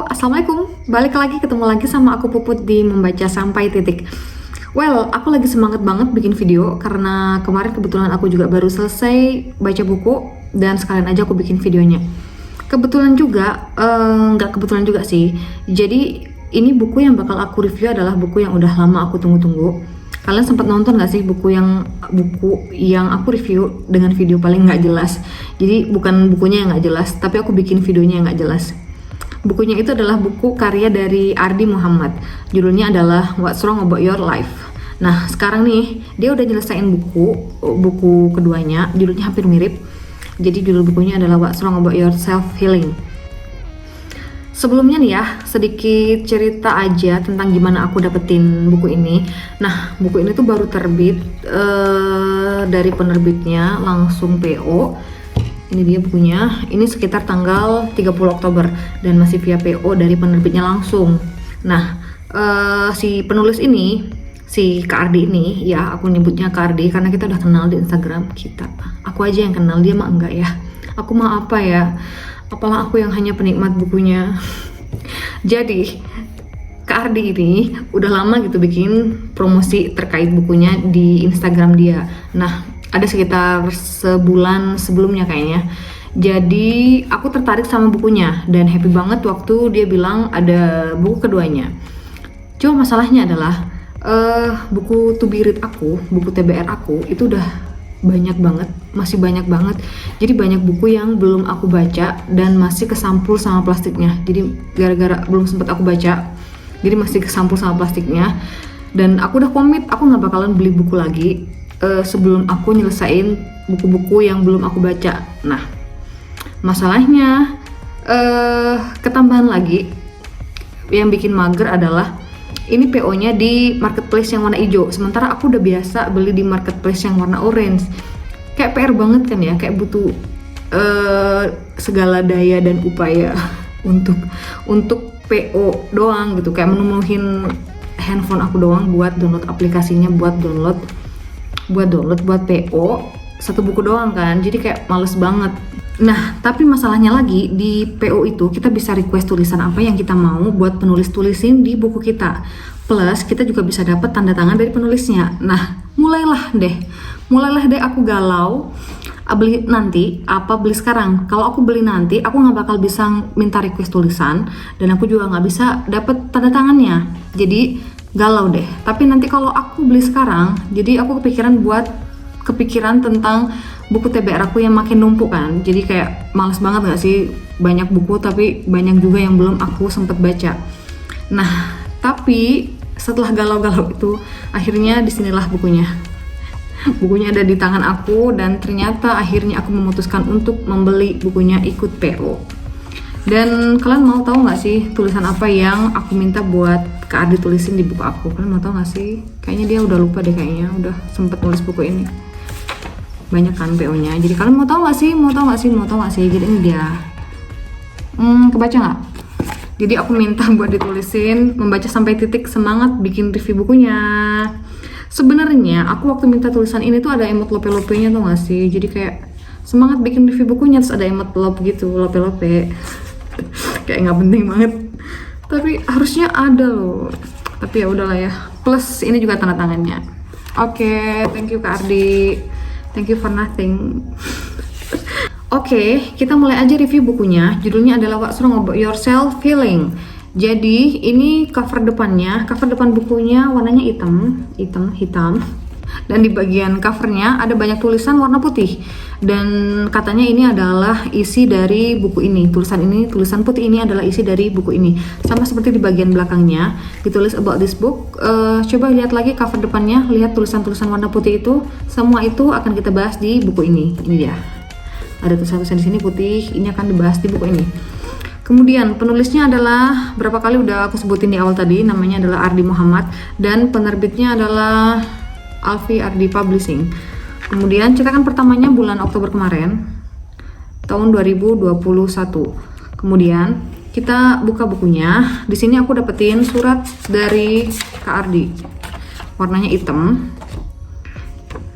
Assalamualaikum. Balik lagi, ketemu lagi sama aku Puput di Membaca Sampai Titik. Well, aku lagi semangat banget bikin video karena kemarin kebetulan aku juga baru selesai baca buku dan sekalian aja aku bikin videonya. Kebetulan juga, nggak kebetulan juga sih. Jadi ini buku yang bakal aku review adalah buku yang udah lama aku tunggu-tunggu. Kalian sempat nonton gak sih buku yang aku review dengan video paling nggak jelas? Jadi bukan bukunya yang nggak jelas, tapi aku bikin videonya yang nggak jelas. Bukunya itu adalah buku karya dari Ardi Muhammad. Judulnya adalah What's Wrong About Your Life. Nah sekarang nih dia udah nyelesain buku keduanya, judulnya hampir mirip. Jadi judul bukunya adalah What's Wrong About Your Self Healing. Sebelumnya nih ya, sedikit cerita aja tentang gimana aku dapetin buku ini. Nah, buku ini tuh baru terbit dari penerbitnya langsung PO. Ini dia bukunya, ini sekitar tanggal 30 Oktober dan masih via PO dari penerbitnya langsung. Nah, si penulis ini, si Kak Ardi ini, ya aku nyebutnya Kak Ardi karena kita udah kenal di Instagram kita. Aku aja yang kenal, dia mah enggak ya. Aku mah apa ya? Apalah aku yang hanya penikmat bukunya. Jadi Kak Ardi ini udah lama gitu bikin promosi terkait bukunya di Instagram dia. Nah ada sekitar sebulan sebelumnya kayaknya. Jadi aku tertarik sama bukunya dan happy banget waktu dia bilang ada buku keduanya. Cuma masalahnya adalah buku To Be Read aku, buku TBR aku itu udah banyak banget, masih banyak banget. Jadi banyak buku yang belum aku baca dan masih kesampul sama plastiknya. Jadi gara-gara belum sempat aku baca, jadi masih kesampul sama plastiknya. Dan aku udah komit, aku nggak bakalan beli buku lagi sebelum aku nyelesain buku-buku yang belum aku baca. Nah, masalahnya ketambahan lagi yang bikin mager adalah ini PO-nya di marketplace yang warna hijau, sementara aku udah biasa beli di marketplace yang warna orange. Kayak PR banget kan ya, kayak butuh segala daya dan upaya untuk PO doang gitu, kayak menemuin handphone aku doang buat download aplikasinya, buat PO satu buku doang kan, jadi kayak males banget. Nah, tapi masalahnya lagi di PO itu kita bisa request tulisan apa yang kita mau buat penulis tulisin di buku kita. Plus kita juga bisa dapat tanda tangan dari penulisnya. Nah, mulailah deh aku galau. Beli nanti apa beli sekarang? Kalau aku beli nanti, aku nggak bakal bisa minta request tulisan dan aku juga nggak bisa dapat tanda tangannya. Jadi galau deh. Tapi nanti kalau aku beli sekarang, jadi aku kepikiran tentang buku TBR aku yang makin numpuk kan. Jadi kayak males banget gak sih, banyak buku tapi banyak juga yang belum aku sempet baca. Nah, tapi setelah galau-galau itu akhirnya disinilah bukunya. Bukunya ada di tangan aku dan ternyata akhirnya aku memutuskan untuk membeli bukunya ikut PO. Dan kalian mau tahu gak sih tulisan apa yang aku minta buat Kak Adi tulisin di buku aku? Kalian mau tahu gak sih? Kayaknya dia udah lupa deh, kayaknya udah sempet nulis buku ini. Banyak kan PO-nya. Jadi kalian mau tahu gak sih? Jadi ini dia. Kebaca nggak? Jadi aku minta buat ditulisin Membaca Sampai Titik semangat bikin review bukunya. Sebenarnya aku waktu minta tulisan ini tuh ada emot lope-lopenya tuh gak sih? Jadi kayak semangat bikin review bukunya, terus ada emot lope gitu, lope-lope. Kayak nggak penting banget. Tapi harusnya ada loh. Tapi ya udahlah ya. Plus ini juga tanda tangannya. Oke, thank you Kak Ardi. Thank you for nothing. Oke, kita mulai aja review bukunya. Judulnya adalah What's Wrong About Your Self Healing. Jadi ini cover depan bukunya warnanya hitam. Dan di bagian covernya ada banyak tulisan warna putih. Dan katanya ini adalah isi dari buku ini. Tulisan putih ini adalah isi dari buku ini. Sama seperti di bagian belakangnya ditulis about this book. Coba lihat lagi cover depannya, lihat tulisan-tulisan warna putih itu. Semua itu akan kita bahas di buku ini. Ini dia. Ada tulisan-tulisan di sini putih. Ini akan dibahas di buku ini. Kemudian penulisnya adalah, berapa kali udah aku sebutin di awal tadi, namanya adalah Ardi Muhammad dan penerbitnya adalah Alfi Ardi Publishing. Kemudian cetakan pertamanya bulan Oktober kemarin, tahun 2021. Kemudian kita buka bukunya. Di sini aku dapetin surat dari Kak Ardi. Warnanya hitam.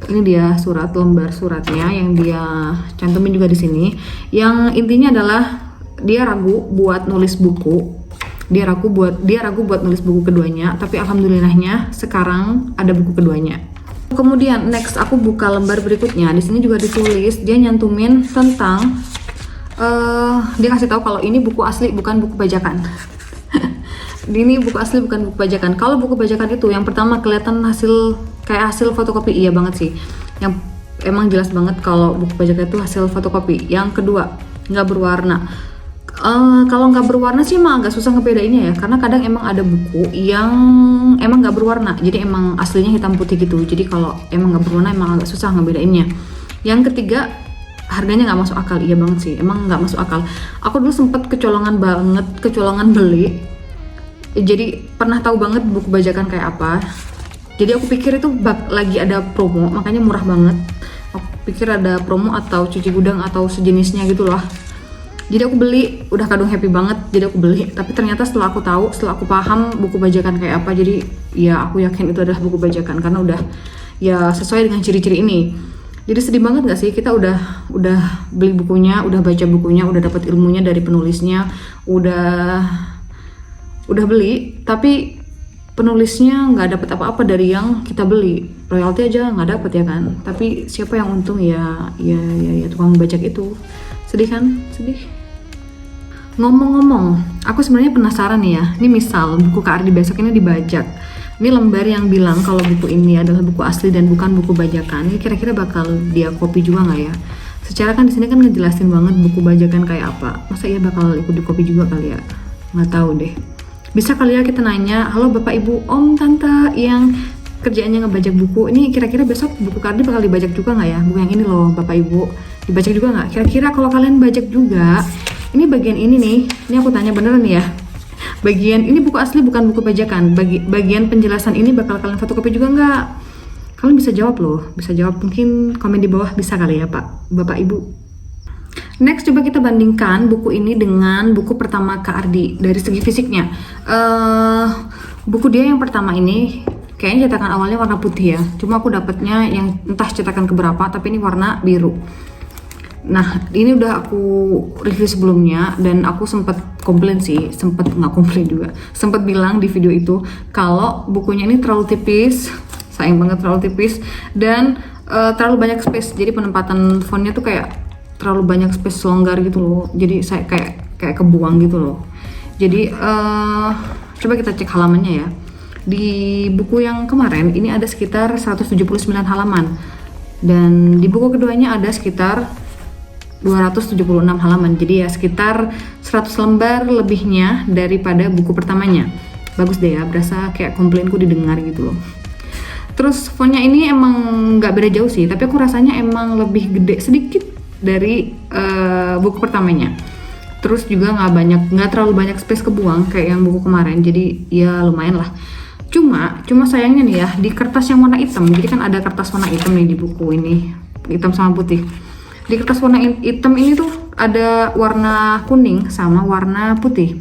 Ini dia lembar suratnya yang dia cantumin juga di sini. Yang intinya adalah dia ragu buat nulis buku Dia ragu buat nulis buku keduanya, tapi alhamdulillahnya sekarang ada buku keduanya. Kemudian next aku buka lembar berikutnya. Di sini juga ditulis, dia nyantumin tentang dia kasih tahu kalau ini buku asli bukan buku bajakan. Ini buku asli bukan buku bajakan. Kalau buku bajakan itu yang pertama kelihatan hasil fotokopi, iya banget sih. Yang emang jelas banget kalau buku bajakan itu hasil fotokopi. Yang kedua, nggak berwarna. Kalau nggak berwarna sih emang agak susah ngebedainnya ya, karena kadang emang ada buku yang emang nggak berwarna, jadi emang aslinya hitam putih gitu. Jadi kalau emang nggak berwarna emang agak susah ngebedainnya. Yang ketiga, harganya nggak masuk akal. Iya banget sih, emang nggak masuk akal. Aku dulu sempet kecolongan beli. Jadi pernah tahu banget buku bajakan kayak apa. Jadi aku pikir itu lagi ada promo, makanya murah banget. Aku pikir ada promo atau cuci gudang atau sejenisnya gitu loh. Jadi aku beli, udah kadung happy banget, jadi aku beli. Tapi ternyata setelah aku paham buku bajakan kayak apa, jadi ya aku yakin itu adalah buku bajakan karena udah ya sesuai dengan ciri-ciri ini. Jadi sedih banget gak sih, kita udah beli bukunya, udah baca bukunya, udah dapat ilmunya dari penulisnya, udah beli, tapi penulisnya nggak dapat apa-apa dari yang kita beli. Royalti aja nggak dapat ya kan. Tapi siapa yang untung ya tukang bajak itu. Sedih kan? Sedih. Ngomong-ngomong, aku sebenarnya penasaran nih ya. Ini misal buku Kak Ardi besok ini dibajak. Ini lembar yang bilang kalau buku ini adalah buku asli dan bukan buku bajakan. Ini kira-kira bakal dia copy juga nggak ya? Secara kan di sini kan ngejelasin banget buku bajakan kayak apa. Masa ia bakal ikut di copy juga kali ya? Nggak tahu deh. Bisa kali ya kita nanya, halo Bapak Ibu, Om, Tante yang kerjaannya ngebajak buku. Ini kira-kira besok buku Kak Ardi bakal dibajak juga nggak ya? Buku yang ini loh Bapak Ibu. Dibajak juga nggak? Kira-kira kalau kalian bajak juga, ini bagian ini nih, ini aku tanya beneran nih ya. Bagian ini buku asli bukan buku bajakan. Bagian penjelasan ini bakal kalian fotokopi juga nggak? Kalian bisa jawab loh, bisa jawab. Mungkin komen di bawah bisa kali ya Pak, Bapak Ibu. Next coba kita bandingkan buku ini dengan buku pertama Kak Ardi dari segi fisiknya. Buku dia yang pertama ini kayaknya cetakan awalnya warna putih ya. Cuma aku dapatnya yang entah cetakan keberapa, tapi ini warna biru. Nah ini udah aku review sebelumnya dan aku sempat bilang di video itu kalau bukunya ini terlalu tipis, sayang banget terlalu tipis dan terlalu banyak space. Jadi penempatan fontnya tuh kayak terlalu banyak space longgar gitu loh. Jadi saya kayak kebuang gitu loh. Jadi coba kita cek halamannya ya. Di buku yang kemarin ini ada sekitar 179 halaman dan di buku keduanya ada sekitar 276 halaman. Jadi ya sekitar 100 lembar lebihnya daripada buku pertamanya. Bagus deh ya, berasa kayak komplainku didengar gitu loh. Terus fontnya ini emang nggak beda jauh sih, tapi aku rasanya emang lebih gede sedikit dari buku pertamanya. Terus juga nggak terlalu banyak space kebuang kayak yang buku kemarin, jadi ya lumayan lah. Cuma sayangnya nih ya, di kertas yang warna hitam, jadi kan ada kertas warna hitam nih di buku ini, hitam sama putih. Di kertas warna hitam ini tuh ada warna kuning sama warna putih.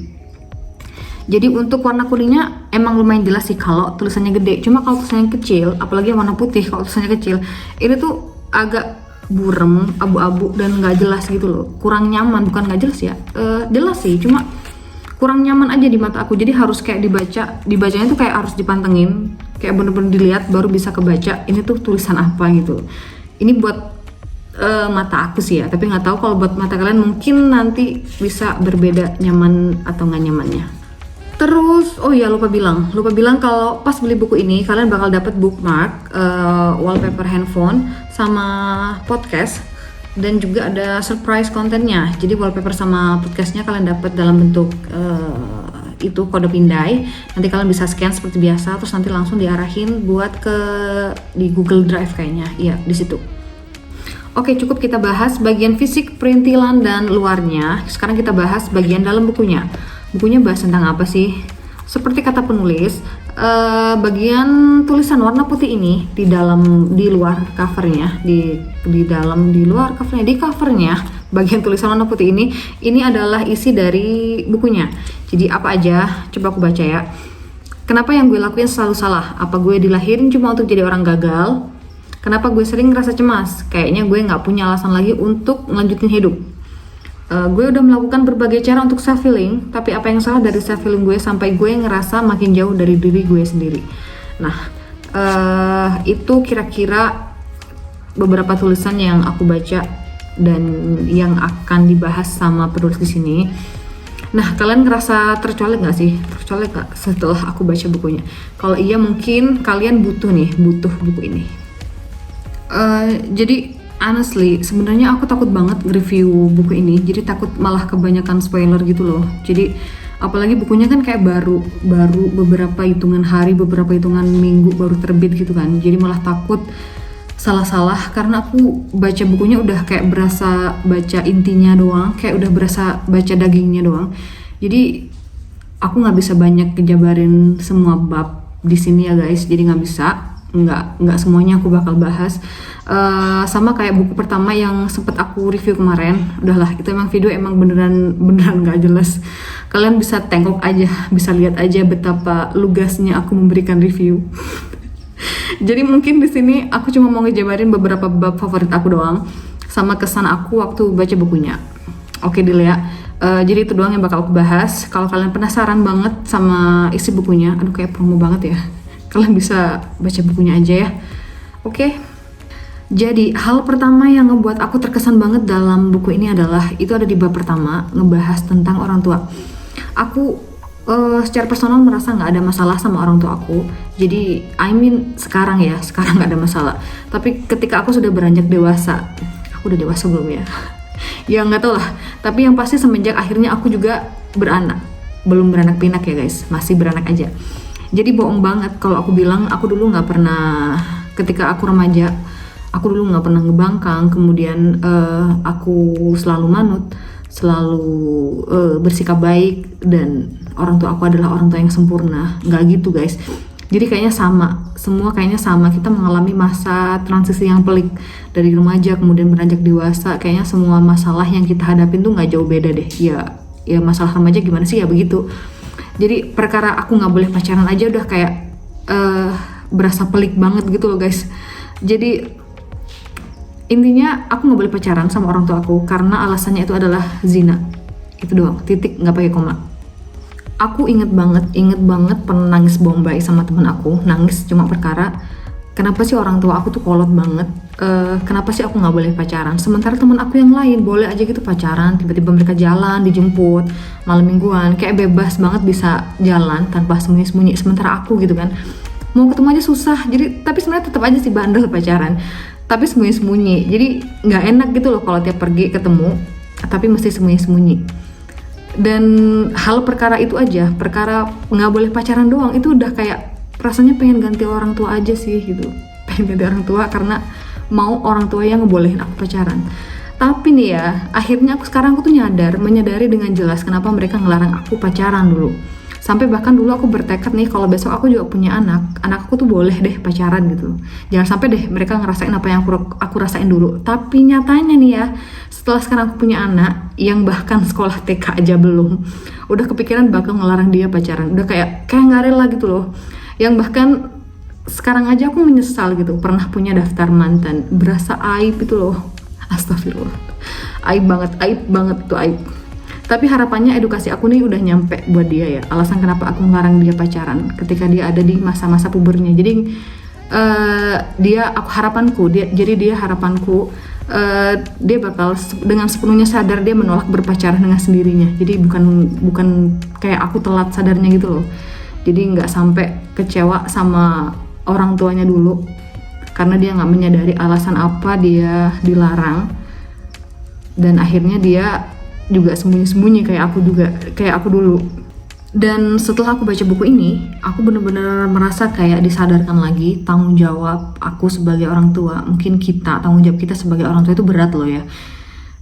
Jadi untuk warna kuningnya emang lumayan jelas sih kalau tulisannya gede. Cuma kalau tulisannya kecil, apalagi yang warna putih, kalau tulisannya kecil, ini tuh agak burem, abu-abu dan nggak jelas gitu loh. Kurang nyaman, bukan nggak jelas ya, jelas sih, cuma kurang nyaman aja di mata aku. Jadi harus kayak dibacanya tuh kayak harus dipantengin, kayak bener-bener dilihat baru bisa kebaca ini tuh tulisan apa gitu. Ini buat mata aku sih ya, tapi nggak tahu kalau buat mata kalian mungkin nanti bisa berbeda nyaman atau nggak nyamannya. Terus oh ya lupa bilang kalau pas beli buku ini kalian bakal dapat bookmark, wallpaper handphone sama podcast dan juga ada surprise kontennya. Jadi wallpaper sama podcastnya kalian dapat dalam bentuk itu kode pindai. Nanti kalian bisa scan seperti biasa, terus nanti langsung diarahin buat di Google Drive kayaknya. Iya di situ. Oke, cukup kita bahas bagian fisik, perintilan, dan luarnya. Sekarang kita bahas bagian dalam bukunya. Bukunya bahas tentang apa sih? Seperti kata penulis, bagian tulisan warna putih ini di luar covernya, di covernya, bagian tulisan warna putih ini adalah isi dari bukunya. Jadi apa aja? Coba aku baca ya. Kenapa yang gue lakuin selalu salah? Apa gue dilahirin cuma untuk jadi orang gagal? Kenapa gue sering ngerasa cemas? Kayaknya gue nggak punya alasan lagi untuk melanjutin hidup. Gue udah melakukan berbagai cara untuk self healing, tapi apa yang salah dari self healing gue sampai gue ngerasa makin jauh dari diri gue sendiri. Nah, itu kira-kira beberapa tulisan yang aku baca dan yang akan dibahas sama penulis di sini. Nah, kalian ngerasa tercolek nggak sih? Tercolek nggak setelah aku baca bukunya? Kalau iya, mungkin kalian butuh buku ini. Jadi honestly, sebenarnya aku takut banget review buku ini. Jadi takut malah kebanyakan spoiler gitu loh. Jadi apalagi bukunya kan kayak baru beberapa hitungan hari, beberapa hitungan minggu baru terbit gitu kan. Jadi malah takut salah-salah karena aku baca bukunya udah kayak berasa baca intinya doang, kayak udah berasa baca dagingnya doang. Jadi aku nggak bisa banyak ngejabarin semua bab di sini ya guys. Jadi nggak semuanya aku bakal bahas. Sama kayak buku pertama yang sempet aku review kemarin, udahlah itu emang video emang beneran nggak jelas. Kalian bisa tengok aja, bisa lihat aja betapa lugasnya aku memberikan review. Jadi mungkin di sini aku cuma mau ngejabarin beberapa bab favorit aku doang, sama kesan aku waktu baca bukunya. Oke deal ya. Jadi itu doang yang bakal aku bahas. Kalau kalian penasaran banget sama isi bukunya, aduh kayak promo banget ya, kalian bisa baca bukunya aja ya. Oke. Jadi hal pertama yang ngebuat aku terkesan banget dalam buku ini adalah itu ada di bab pertama, ngebahas tentang orang tua. Aku secara personal merasa nggak ada masalah sama orang tua aku. Jadi sekarang nggak ada masalah. Tapi ketika aku sudah beranjak dewasa, aku udah dewasa belum ya? Ya nggak tau lah. Tapi yang pasti semenjak akhirnya aku juga beranak, belum beranak pinak ya guys, masih beranak aja. Jadi bohong banget kalau aku bilang aku dulu nggak pernah, ketika aku remaja, aku dulu nggak pernah ngebangkang. Kemudian aku selalu manut, selalu bersikap baik, dan orang tua aku adalah orang tua yang sempurna. Nggak gitu guys. Jadi kayaknya semua kayaknya sama. Kita mengalami masa transisi yang pelik dari remaja kemudian beranjak dewasa. Kayaknya semua masalah yang kita hadapin tuh nggak jauh beda deh. Ya masalah remaja gimana sih ya begitu. Jadi perkara aku nggak boleh pacaran aja udah kayak berasa pelik banget gitu loh guys. Jadi intinya aku nggak boleh pacaran sama orang tua aku karena alasannya itu adalah zina. Itu doang, titik, nggak pakai koma. Aku inget banget pernah nangis bombay sama temen aku. Nangis cuma perkara kenapa sih orang tua aku tuh kolot banget, kenapa sih aku nggak boleh pacaran, sementara temen aku yang lain boleh aja gitu pacaran, tiba-tiba mereka jalan, dijemput malam mingguan, kayak bebas banget bisa jalan tanpa sembunyi-sembunyi, sementara aku gitu kan mau ketemu aja susah. Jadi tapi sebenarnya tetap aja sih bandel pacaran, tapi sembunyi-sembunyi. Jadi nggak enak gitu loh kalau tiap pergi ketemu tapi mesti sembunyi-sembunyi. Dan hal perkara itu aja, perkara nggak boleh pacaran doang, itu udah kayak rasanya pengen ganti orang tua aja sih gitu. Pengen ganti orang tua karena mau orang tua yang ngebolehin aku pacaran. Tapi nih ya, akhirnya sekarang aku tuh menyadari dengan jelas kenapa mereka ngelarang aku pacaran dulu. Sampai bahkan dulu aku bertekad nih kalau besok aku juga punya anak aku tuh boleh deh pacaran gitu. Jangan sampai deh mereka ngerasain apa yang aku rasain dulu. Tapi nyatanya nih ya, setelah sekarang aku punya anak yang bahkan sekolah TK aja belum, udah kepikiran bakal ngelarang dia pacaran. Udah kayak nggak rela gitu loh. Yang bahkan sekarang aja aku menyesal gitu pernah punya daftar mantan. Berasa aib itu loh. Astagfirullah. Aib banget tuh aib. Tapi harapannya edukasi aku nih udah nyampe buat dia ya. Alasan kenapa aku ngelarang dia pacaran ketika dia ada di masa-masa pubernya. Jadi harapanku dia bakal dengan sepenuhnya sadar dia menolak berpacaran dengan sendirinya. Jadi bukan kayak aku telat sadarnya gitu loh. Jadi nggak sampai kecewa sama orang tuanya dulu karena dia nggak menyadari alasan apa dia dilarang, dan akhirnya dia juga sembunyi-sembunyi kayak aku dulu. Dan setelah aku baca buku ini, aku benar-benar merasa kayak disadarkan lagi tanggung jawab aku sebagai orang tua. Mungkin tanggung jawab kita sebagai orang tua itu berat loh ya.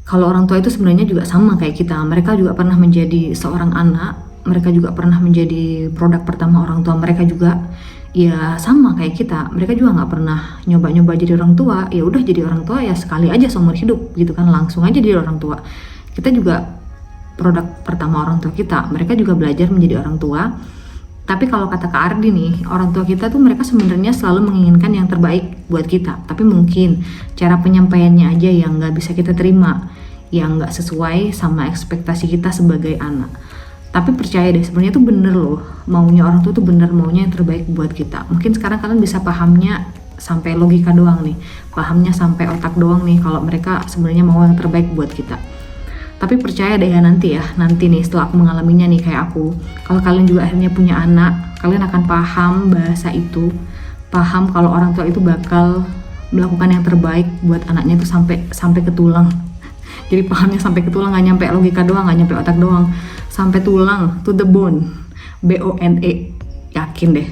Kalau orang tua itu sebenarnya juga sama kayak kita. Mereka juga pernah menjadi seorang anak, mereka juga pernah menjadi produk pertama orang tua mereka juga. Ya sama kayak kita, mereka juga nggak pernah nyoba-nyoba jadi orang tua. Ya udah jadi orang tua ya sekali aja seumur hidup gitu kan, langsung aja jadi orang tua. Kita juga produk pertama orang tua kita, mereka juga belajar menjadi orang tua. Tapi kalau kata Kak Ardi nih, orang tua kita tuh mereka sebenarnya selalu menginginkan yang terbaik buat kita, tapi mungkin cara penyampaiannya aja yang nggak bisa kita terima. yang nggak sesuai sama ekspektasi kita sebagai anak. Tapi percaya deh, sebenarnya tuh bener loh, maunya orang tua tuh bener, maunya yang terbaik buat kita. Mungkin sekarang kalian bisa pahamnya sampai logika doang nih, pahamnya sampai otak doang nih kalau mereka sebenarnya mau yang terbaik buat kita. Tapi percaya deh ya, nanti nih setelah aku mengalaminya nih kayak aku, kalau kalian juga akhirnya punya anak, kalian akan paham bahasa itu, paham kalau orang tua itu bakal melakukan yang terbaik buat anaknya itu sampai ke tulang. Jadi pahamnya sampai ke tulang, nggak nyampe logika doang, nggak nyampe otak doang, sampai tulang, to the bone, BONE, yakin deh.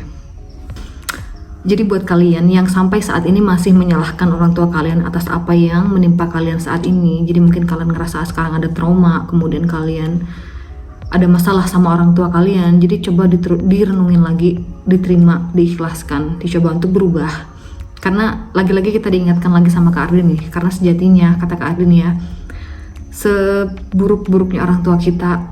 Jadi buat kalian yang sampai saat ini masih menyalahkan orang tua kalian atas apa yang menimpa kalian saat ini, jadi mungkin kalian ngerasa sekarang ada trauma, kemudian kalian ada masalah sama orang tua kalian, jadi coba direnungin lagi, diterima, diikhlaskan, dicoba untuk berubah. Karena lagi-lagi kita diingatkan lagi sama Kak Ardin nih, karena sejatinya kata Kak Ardin ya, seburuk-buruknya orang tua kita,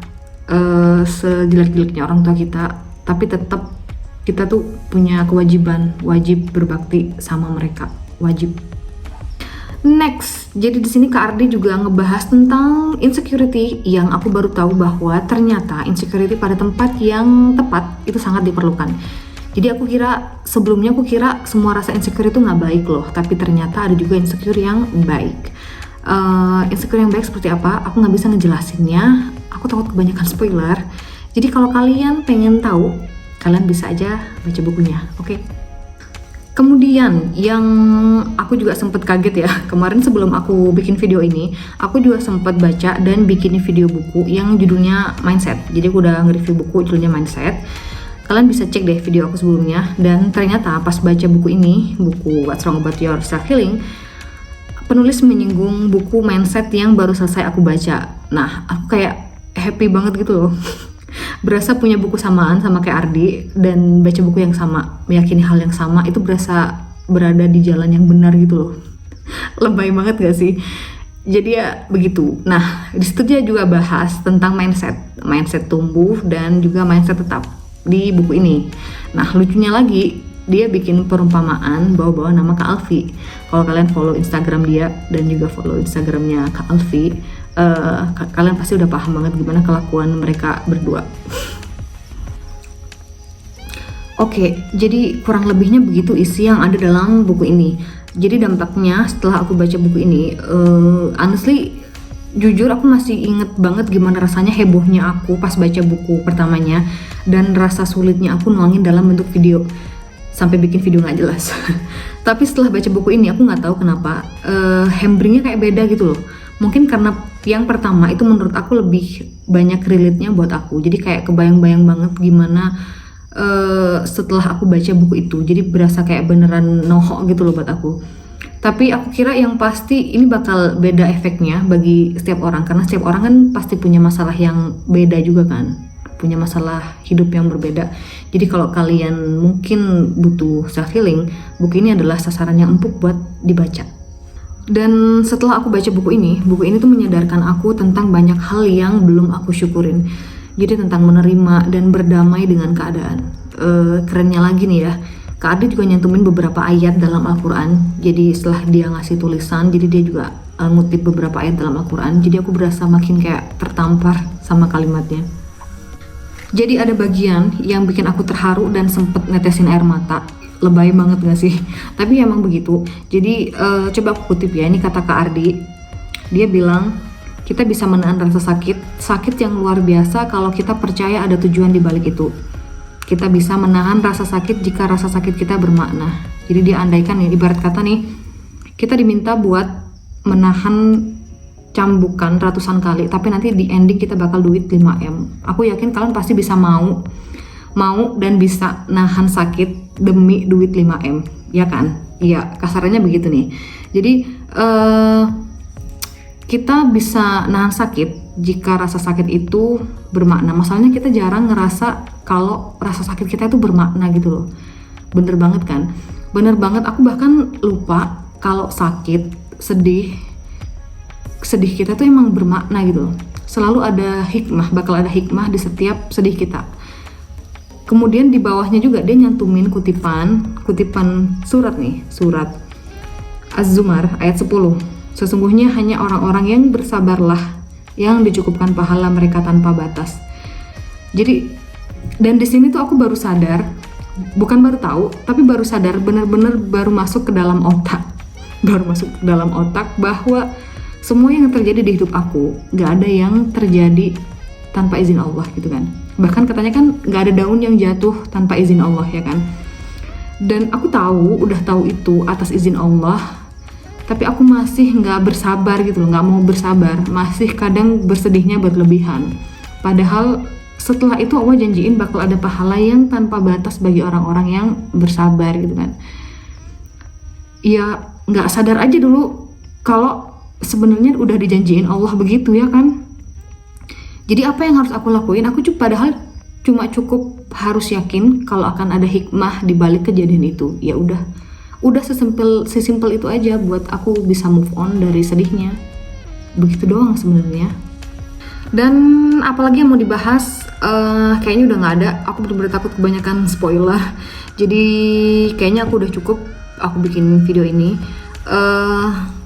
sejelek-jeleknya orang tua kita, tapi tetap kita tuh punya kewajiban, wajib berbakti sama mereka, wajib. Next, jadi di sini Kak Ardi juga ngebahas tentang insecurity yang aku baru tahu bahwa ternyata insecurity pada tempat yang tepat itu sangat diperlukan. Jadi sebelumnya aku kira semua rasa insecure itu nggak baik loh, tapi ternyata ada juga insecure yang baik. Insecure yang baik seperti apa? Aku nggak bisa ngejelasinnya, aku takut kebanyakan spoiler. Jadi kalau kalian pengen tahu, kalian bisa aja baca bukunya, oke? Kemudian yang aku juga sempat kaget ya, kemarin sebelum aku bikin video ini, aku juga sempat baca dan bikin video buku yang judulnya Mindset. Jadi aku udah nge-review buku judulnya Mindset. Kalian bisa cek deh video aku sebelumnya, dan ternyata pas baca buku ini, buku What's Wrong About Your Self Healing, penulis menyinggung buku Mindset yang baru selesai aku baca. Nah, aku kayak happy banget gitu loh. Berasa punya buku samaan sama kayak Ardi, dan baca buku yang sama, meyakini hal yang sama, itu berasa berada di jalan yang benar gitu loh. Lebay banget gak sih? Jadi ya begitu. Nah, disitu dia juga bahas tentang mindset tumbuh dan juga mindset tetap di buku ini. Nah, lucunya lagi, dia bikin perumpamaan bawa-bawa nama Kak Alfi. Kalau kalian follow Instagram dia dan juga follow Instagramnya Kak Alfi, kalian pasti udah paham banget gimana kelakuan mereka berdua. Oke, jadi kurang lebihnya begitu isi yang ada dalam buku ini. Jadi dampaknya setelah aku baca buku ini, honestly, jujur aku masih inget banget gimana rasanya hebohnya aku pas baca buku pertamanya, dan rasa sulitnya aku nuangin dalam bentuk video, sampai bikin video nggak jelas. Tapi setelah baca buku ini, aku nggak tahu kenapa handbringnya kayak beda gitu loh. Mungkin karena yang pertama itu menurut aku lebih banyak relate-nya buat aku. Jadi kayak kebayang-bayang banget gimana setelah aku baca buku itu. Jadi berasa kayak beneran nohok gitu loh buat aku. Tapi aku kira yang pasti ini bakal beda efeknya bagi setiap orang. Karena setiap orang kan pasti punya masalah yang beda juga kan. Punya masalah hidup yang berbeda. Jadi kalau kalian mungkin butuh self healing, buku ini adalah sasaran yang empuk buat dibaca. Dan setelah aku baca buku ini tuh menyadarkan aku tentang banyak hal yang belum aku syukurin. Jadi tentang menerima dan berdamai dengan keadaan. Kerennya lagi nih ya, Kak Ardi juga nyantumin beberapa ayat dalam Al-Quran. Jadi setelah dia ngasih tulisan, jadi dia juga ngutip beberapa ayat dalam Al-Quran. Jadi aku berasa makin kayak tertampar sama kalimatnya. Jadi ada bagian yang bikin aku terharu dan sempet netesin air mata. Lebay banget gak sih? Tapi emang begitu. Jadi coba aku kutip ya, ini kata Kak Ardi. Dia bilang, kita bisa menahan rasa sakit yang luar biasa kalau kita percaya ada tujuan di balik itu. Kita bisa menahan rasa sakit jika rasa sakit kita bermakna. Jadi dia andaikan nih, ibarat kata nih, kita diminta buat menahan cambukan ratusan kali, tapi nanti di ending kita bakal duit 5M. Aku yakin kalian pasti bisa mau dan bisa nahan sakit demi duit 5M, ya kan? Iya, kasarannya begitu nih. Jadi kita bisa nahan sakit jika rasa sakit itu bermakna. Masalahnya kita jarang ngerasa kalau rasa sakit kita itu bermakna gitu loh. Bener banget kan? Bener banget, aku bahkan lupa kalau sakit, sedih kita tuh emang bermakna gitu loh. Selalu ada hikmah, bakal ada hikmah di setiap sedih kita. Kemudian di bawahnya juga dia nyantumin kutipan surat nih, surat Az-Zumar ayat 10. Sesungguhnya hanya orang-orang yang bersabarlah yang dicukupkan pahala mereka tanpa batas. Jadi, dan di sini tuh aku baru sadar, bukan baru tahu, tapi baru sadar, benar-benar baru masuk ke dalam otak, baru masuk ke dalam otak bahwa semua yang terjadi di hidup aku, gak ada yang terjadi tanpa izin Allah gitu kan. Bahkan katanya kan gak ada daun yang jatuh tanpa izin Allah ya kan. Dan aku udah tahu itu atas izin Allah, tapi aku masih nggak bersabar gitu loh, nggak mau bersabar, masih kadang bersedihnya berlebihan. Padahal setelah itu Allah janjiin bakal ada pahala yang tanpa batas bagi orang-orang yang bersabar gitu kan. Ya nggak sadar aja dulu kalau sebenarnya udah dijanjiin Allah begitu ya kan. Jadi apa yang harus aku lakuin? Aku cuma cukup harus yakin kalau akan ada hikmah di balik kejadian itu. Ya udah sesimpel itu aja buat aku bisa move on dari sedihnya. Begitu doang sebenarnya. Dan apalagi yang mau dibahas, kayaknya udah nggak ada. Aku bener-bener takut kebanyakan spoiler. Jadi kayaknya aku udah cukup aku bikin video ini.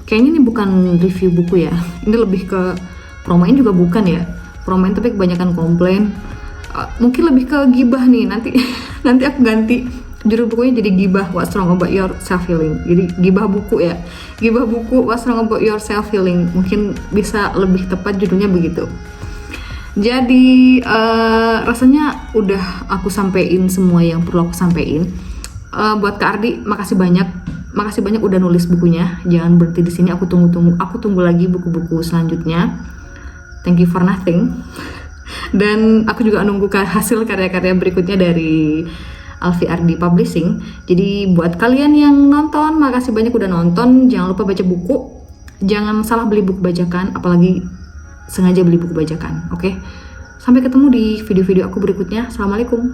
Kayaknya ini bukan review buku ya. Ini lebih ke promoin juga bukan ya. Promoin tapi kebanyakan komplain. Mungkin lebih ke gibah nih. Nanti aku ganti judul bukunya jadi gibah What's Wrong About Your Self Healing. Jadi gibah buku ya. Gibah buku What's Wrong About Your Self Healing. Mungkin bisa lebih tepat judulnya begitu. Jadi rasanya udah aku sampein semua yang perlu aku sampein. Buat Kak Ardi, makasih banyak udah nulis bukunya. Jangan berhenti di sini. Aku tunggu lagi buku-buku selanjutnya. Thank you for nothing. Dan aku juga nunggu hasil karya-karya berikutnya dari Alfi Ardi Publishing. Jadi buat kalian yang nonton, makasih banyak udah nonton. Jangan lupa baca buku. Jangan salah beli buku bajakan, apalagi sengaja beli buku bajakan. Oke? Sampai ketemu di video-video aku berikutnya. Assalamualaikum.